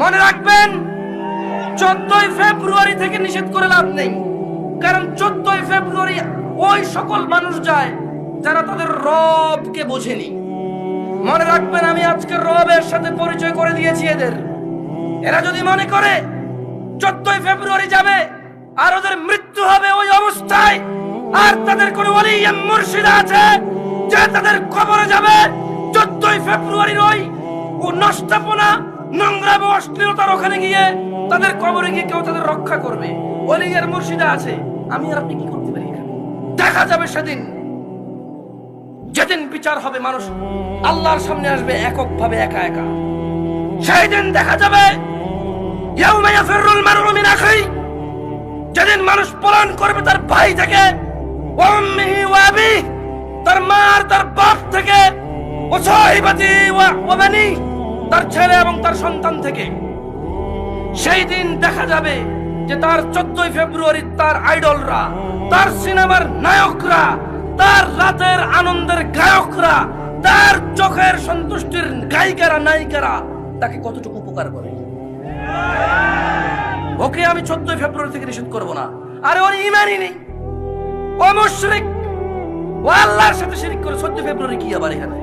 মনে রাখবেন 14ই ফেব্রুয়ারি থেকে নিষেধ করে লাভ নেই, কারণ 14ই ফেব্রুয়ারি ওই সকল মানুষ যায় যারা তাদের রবকে বোঝেনি। মনে রাখবেন, আমি আজকে রবের সাথে পরিচয় করে দিয়েছি এদের। এরা যদি মনে করে 14ই ফেব্রুয়ারি যাবে আর ওদের মৃত্যু হবে ওই অবস্থায়, আর তাদের কোন ওলি মুর্শিদ আছে যে তাদের কবরে যাবে 14ই ফেব্রুয়ারির ওই নষ্টাপনা নোংরা এবং অশ্লীলতার ওখানে গিয়ে তাদের কবরে গিয়ে কেউ তাদের রক্ষা করবে, ওলি আর মুর্শিদা আছে, আমি আর আপনি কি করতে পারি? দেখা যাবে সেদিন, যেদিন বিচার হবে, মানুষ আল্লাহর সামনে আসবে এককভাবে, একা একা। সেই দিন দেখা যাবে ইয়াউমা ইয়াফিরুল মারউ মিন আখিহি, যেদিন মানুষ পলায়ন করবে তার ভাই থেকে, ওয়া উম্মিহি ওয়া আবিহি, তার মা আর তার বাপ থেকে, ওয়া সাহিবাতি ওয়া বানি, তার ছেলে এবং তার সন্তান থেকে। সেই দিন দেখা যাবে যে তার 14ই ফেব্রুয়ারি তার আইডলরা, তার সিনেমার নায়করা, তার রাতের আনন্দের গায়করা, তার চোখের সন্তুষ্টির গায়িকারা নায়িকারা তাকে কতটুকু উপকার করে। ওকে আমি 14ই ফেব্রুয়ারি থেকে নিষেধ করব না। আরে ওর ঈমানই নেই, ও মুশরিক, ও আল্লাহর সাথে শিরক করে 14ই ফেব্রুয়ারি কি আবার এখানে?